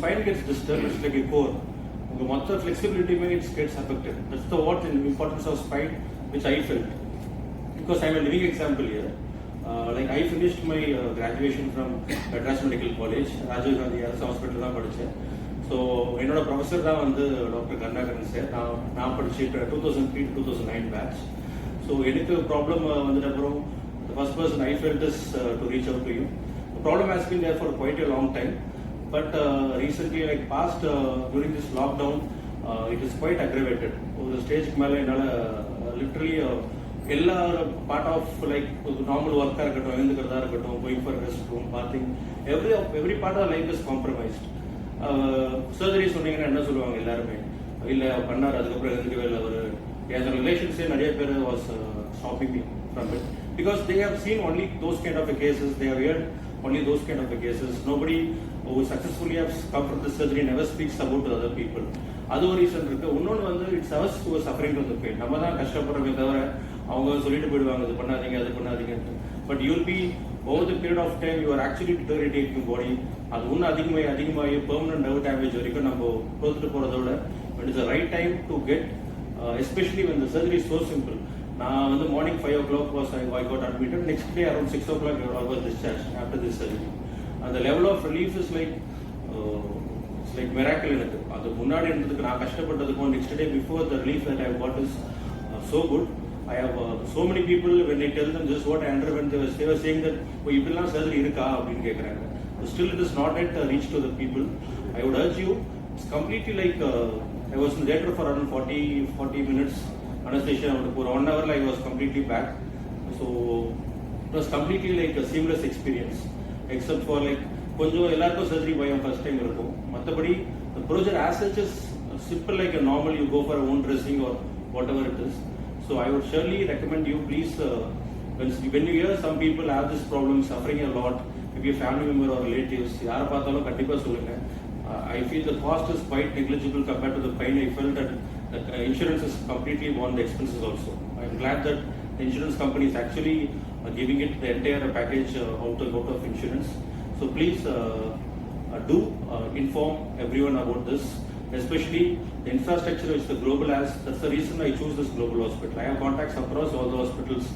spine gets disturbed, it's like a core. The motor flexibility gets affected. That's the what in importance of spine, which I felt. Because I'm a living example here. Like I finished my graduation from Madras Medical College, Rajiv Gandhi Hospital தான் படித்தேன். So என்னோட professor தான் வந்து doctor Karunakaran sir. நான் படிச்சுட்டு 2003 to 2009 batch. So எனக்கு problem வந்துட்டு அப்புறம் the first person I felt is to reach out to you. The problem has been there for quite a long time, but recently, like past during this lockdown, it is quite aggravated. ஒரு ஸ்டேஜ்க்கு மேலே என்னால் literally எல்லா part of like normal ஒர்க்காக இருக்கட்டும், எழுந்துக்கிறதா இருக்கட்டும், going for rest room, bathing, every part of life is compromised. Surgery சொன்னீங்கன்னா என்ன சொல்லுவாங்க எல்லாருமே, இல்லை பண்ணார் அதுக்கப்புறம் எழுந்துக்கவே இல்லை. ஒரு என் ரிலேஷன்ஸே நிறைய பேர் was stopping me from it because they have seen only those kind of cases, they have heard only those kind of cases. Nobody who successfully has come from the surgery never speaks about to other people. அது ஒரு reason இருக்கு. இன்னொன்று வந்து it's hours to suffering to the pain. நம்ம தான் கஷ்டப்படுறோமே தவிர அவங்க சொல்லிட்டு போயிடுவாங்க இது பண்ணாதீங்க அது பண்ணாதீங்க. But you will be over the period of time you are actually deteriorating body. அது இன்னும் அதிகமாகி பெர்மனன்ட் நர்வ் டேமேஜ் வரைக்கும் நம்ம கொடுத்துட்டு போகிறத விட it is the right time to get especially when the surgery is so simple. நான் வந்து morning 5 o'clock was I got admitted. Next day around 6 o'clock I was discharged after this surgery. And the level of relief is like it's like miracle எனக்கு. அது முன்னாடி இருந்ததுக்கு நான் கஷ்டப்பட்டதுக்கும் next day before the relief that I got is so good. I have so many people when I tell them this what I underwent, they were saying that இப்படிலாம் surgery இருக்கா அப்படின்னு கேட்குறாங்க. Still it is not yet reached to the people. I would urge you, it's completely like I was in the theatre for around 40 minutes. Anesthesia for 1 hour I was completely back. So it was completely like a seamless experience, except for like கொஞ்சம் எல்லாருக்கும் surgery பயம் first time இருக்கும். மற்றபடி the procedure as such is simple like a normal, you go for a wound dressing or whatever it is. So I would surely recommend you please when you hear some people have this problem, suffering a lot, maybe a family member or relatives, யாரை பார்த்தாலும் கண்டிப்பாக சொல்லுங்க. I feel the cost is quite negligible compared to the pain. I felt that the insurance is completely borne the expenses also. I am glad that the insurance company is actually giving it the entire package out of insurance. So please do inform everyone about this, especially the infrastructure which the global has. That's the reason I choose this global hospital. I have contacts across all the hospitals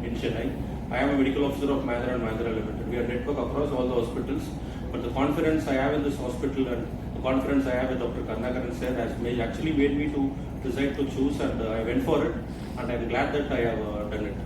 in Chennai. I am a medical officer of Mahindra & Mahindra Limited. We are network across all the hospitals. But the confidence I have in this hospital and the confidence I have with Dr. Karnakaran sir has actually made me to decide to choose, and I went for it, and I am glad that I have done it.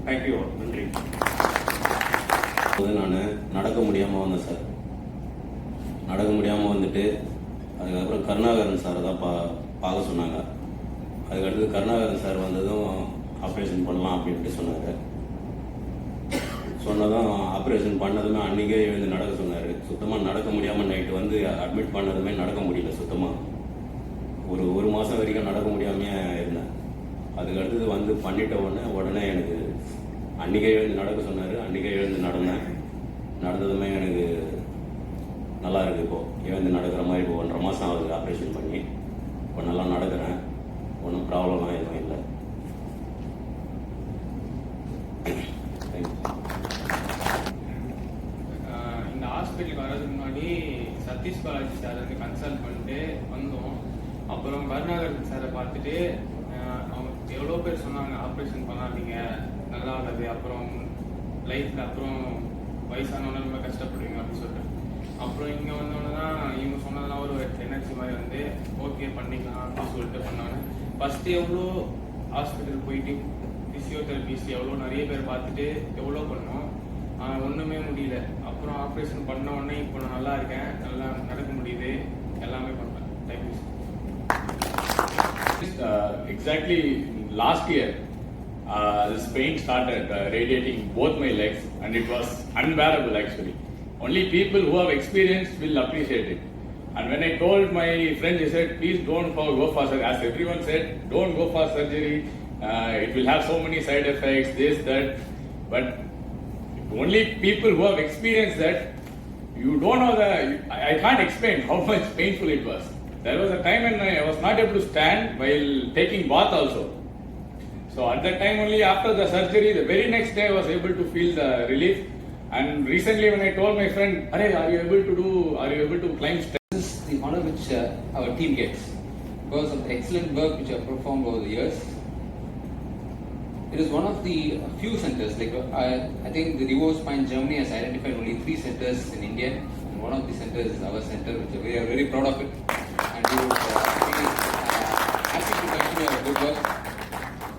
Thank you all. நன்றி. நான் நடக்க முடியாமல் வந்தேன் sir. நடக்க முடியாமல் வந்துட்டு அதுக்கப்புறம் கருணாகரன் சாரை தான் பார்க்க சொன்னாங்க. அதுக்கடுத்து கருணாகரன் சார் வந்ததும் ஆப்ரேஷன் பண்ணலாம் அப்படின்ட்டு சொன்னார். சொன்னதும் ஆப்ரேஷன் பண்ணதுமே அன்றைக்கே எழுந்து நடக்க சொன்னார். சுத்தமாக நடக்க முடியாமல் நைட்டு வந்து அட்மிட் பண்ணதுமே நடக்க முடியல சுத்தமாக. ஒரு மாதம் வரைக்கும் நடக்க முடியாமையே இருந்தேன். அதுக்கடுத்தது வந்து பண்ணிட்ட உடனே எனக்கு அன்றைக்கே எழுந்து நடக்க சொன்னார். அன்றைக்கே எழுந்து நடந்ததுமே எனக்கு நல்லா இருக்குது. இப்போது எழுந்து நடக்கிற மாதிரி இப்போ 1.5 மாதம் ஆகுது ஆப்ரேஷன் பண்ணி. இப்போ நல்லா நடக்கிறேன். ஒன்றும் ப்ராப்ளம்லாம் எதுவும் இல்லை. ஹாஸ்பிட்டலுக்கு வரதுக்கு முன்னாடி சதீஷ் பாலாஜி சார் வந்து கன்சல்ட் பண்ணிட்டு வந்தோம். அப்புறம் கருணாகரன் சாரை பார்த்துட்டு அவங்க எவ்வளோ பேர் சொன்னாங்க ஆப்ரேஷன் பண்ணாதீங்க நல்லா ஆகாது, அப்புறம் லைஃப்பில் அப்புறம் வயசானவங்க ரொம்ப கஷ்டப்படுவீங்க அப்படின்னு சொல்லிட்டு. அப்புறம் இங்கே வந்தோன்னே தான் இவங்க சொன்னதெல்லாம் ஒரு எனர்ஜி மாதிரி வந்து ஓகே பண்ணிக்கலாம் அப்படின்னு சொல்லிட்டு பண்ணாங்க. ஃபஸ்ட்டு எவ்வளோ ஹாஸ்பிட்டல் போயிட்டு ஃபிசியோதெரபிஸ்ட் எவ்வளோ நிறைய பேர் பார்த்துட்டு எவ்வளோ பண்ணோம், ஒன்றுமே முடியல. அப்புறம் ஆப்ரேஷன் பண்ண உடனே இப்போ நான் நல்லா இருக்கேன், நல்லா நடக்க முடியுது, எல்லாமே பண்ணுறேன். Thank you. Exactly last year, this pain started radiating both my legs, and it was unbearable actually. Only people who have experienced will appreciate it. And when I told my friend, he said, please don't go for surgery. As everyone said, don't go for surgery. It will have so many side effects, this, that. But only people who have experienced that, you don't know I can't explain how much painful it was. There was a time when I was not able to stand while taking bath also. So at that time only, after the surgery, the very next day I was able to feel the relief. And recently when I told my friend, are you able to climb stairs? honor which our team gets because of the excellent work which I have performed over the years. It is one of the few centers, like I think the Revo Spine Germany has identified only 3 centers in India, and one of the centers is our center, which we are very proud of it, and we would be happy to continue our good work.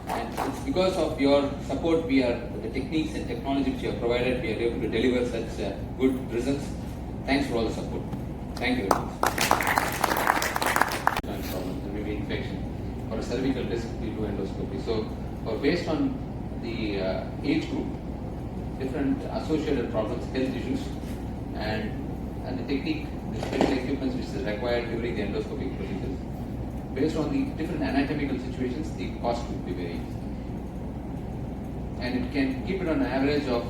And it's because of your support, the techniques and technology which you have provided, we are able to deliver such good results. Thanks for all the support. Thank you very much. Problem, maybe infection or a cervical disc, we do endoscopy. So, based on the age group, different associated problems, health issues, and the technique, the special equipment which is required during the endoscopic procedures, based on the different anatomical situations, the cost would be very easy. And it can keep it on an average of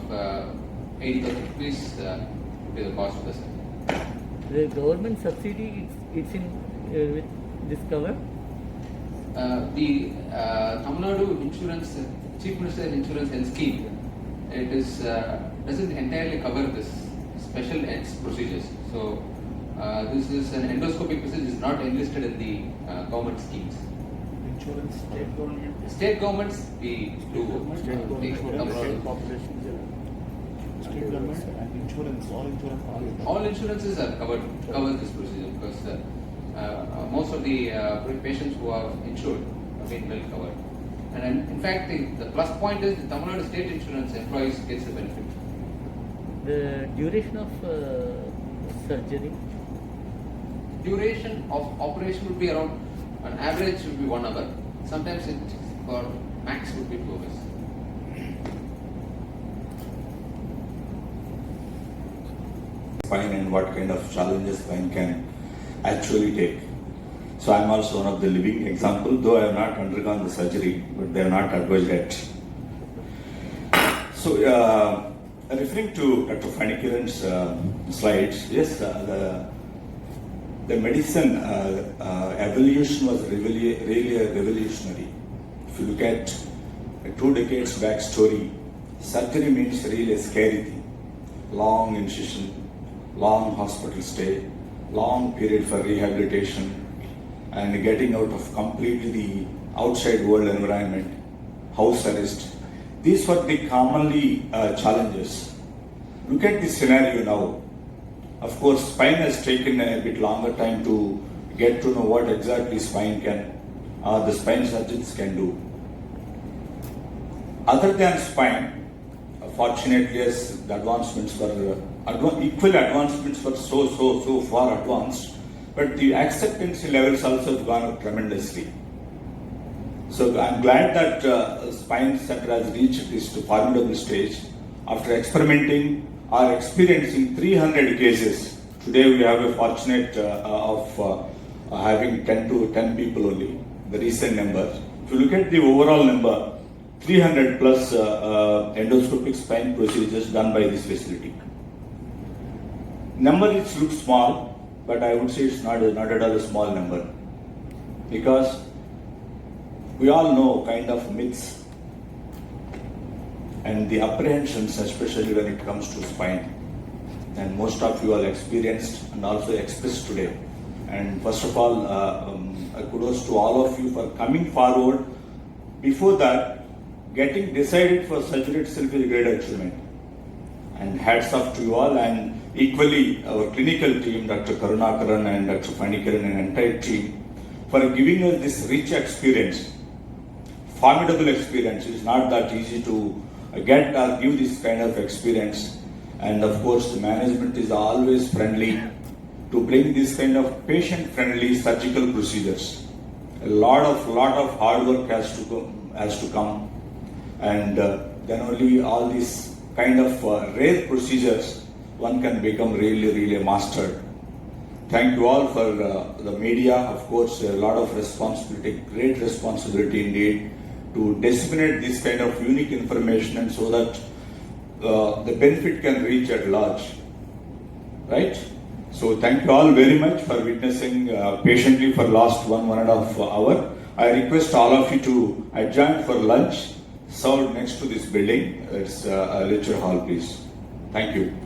80,000 rupees would be the cost of the center. The government subsidy, it's in with this cover? The Tamil Nadu Insurance, Chief Minister's Insurance Health Scheme, it is doesn't entirely cover this special ends procedures. So this is an endoscopic procedure is not enlisted in the government schemes. Insurance, state government. State governments we do take Tamil Nadu. State government and insurance, All insurances are cover this procedure because most of the patients who are insured have been well covered. And in fact, the plus point is the Tamil Nadu state insurance employees gets the benefit. The duration of surgery? Duration of operation would be around, on average would be 1 hour. Sometimes it for max would be 2 hours. Spine and what kind of challenges spine can actually take. So I'm also one of the living example, though I have not undergone the surgery, but they are not advised yet. So referring to Dr. Panikiran's slides, yes, the medicine evolution was really revolutionary. If you look at a 2 decades back story, surgery means really a scary thing. Long incision, long hospital stay, long period for rehabilitation, and getting out of completely the outside world environment, house arrest. These were the commonly challenges. Look at the scenario now. Of course, spine has taken a bit longer time to get to know what exactly spine can, the spine surgeons can do. Other than spine, fortunately, yes, the advancements were equal advancements were so far advanced, but the acceptance levels also have gone up tremendously. So I'm glad that Spine Center has reached this formidable stage after experimenting or experiencing 300 cases. Today we have a fortunate of having 10 people only, the recent number. If you look at the overall number, 300 plus endoscopic spine procedures done by this facility. Number looks small, but I would say it's not at all a small number, because we all know kind of myths and the apprehensions, especially when it comes to spine. And most of you all experienced and also expressed today. And first of all, kudos to all of you for coming forward. Before that, getting decided for surgery itself is a great achievement. And hats off to you all, and equally our clinical team, Dr. Karunakaran and Dr. Panikiran and entire team, for giving us this rich experience, formidable experience. It's not that easy to get or give this kind of experience. And of course, the management is always friendly to bring this kind of patient-friendly surgical procedures. A lot of hard work has to come, and then only all these kind of rare procedures one can become really mastered. Thank you all for the media. Of course, a lot of responsibility, great responsibility indeed, to disseminate this kind of unique information, and so that the benefit can reach at large. Right? So thank you all very much for witnessing patiently for last 1.5 hours. I request all of you to adjourn for lunch served next to this building. It's a lecture hall, please. Thank you.